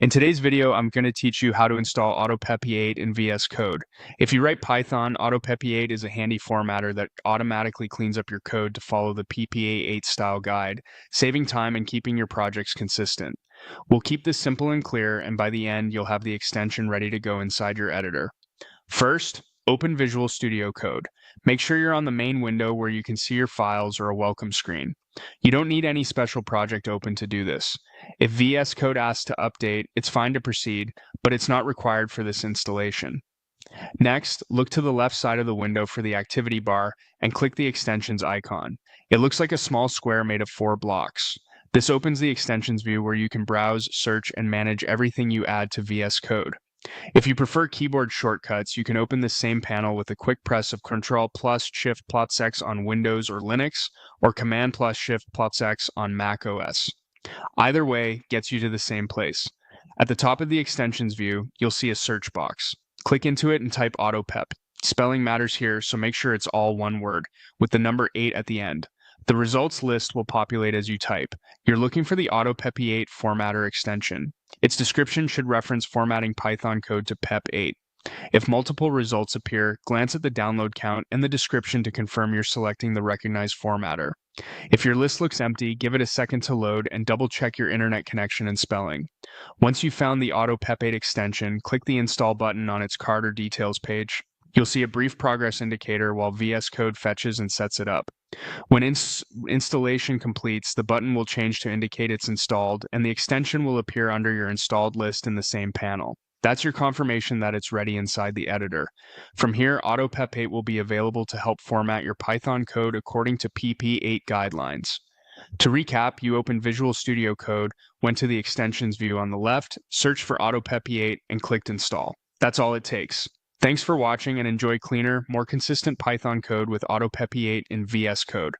In today's video, I'm going to teach you how to install Autopep8 in VS Code. If you write Python, Autopep8 is a handy formatter that automatically cleans up your code to follow the PPA8 style guide, saving time and keeping your projects consistent. We'll keep this simple and clear, and by the end, you'll have the extension ready to go inside your editor. First, open Visual Studio Code. Make sure you're on the main window where you can see your files or a welcome screen. You don't need any special project open to do this. If VS Code asks to update, it's fine to proceed, but it's not required for this installation. Next, look to the left side of the window for the activity bar and click the extensions icon. It looks like a small square made of 4 blocks. This opens the extensions view where you can browse, search, and manage everything you add to VS Code. If you prefer keyboard shortcuts, you can open this same panel with a quick press of Ctrl+Shift+X on Windows or Linux, or Command+Shift+X on Mac OS. Either way gets you to the same place. At the top of the extensions view, you'll see a search box. Click into it and type Autopep. Spelling matters here, so make sure it's all one word, with the number 8 at the end. The results list will populate as you type. You're looking for the Autopep8 formatter extension. Its description should reference formatting Python code to PEP8. If multiple results appear, glance at the download count and the description to confirm you're selecting the recognized formatter. If your list looks empty, give it a second to load and double-check your internet connection and spelling. Once you've found the Autopep8 extension, click the Install button on its card or details page. You'll see a brief progress indicator while VS Code fetches and sets it up. When installation completes, the button will change to indicate it's installed, and the extension will appear under your installed list in the same panel. That's your confirmation that it's ready inside the editor. From here, Autopep8 will be available to help format your Python code according to PP8 guidelines. To recap, you open Visual Studio Code, went to the extensions view on the left, searched for Autopep8, and clicked install. That's all it takes. Thanks for watching and enjoy cleaner, more consistent Python code with Autopep8 in VS Code.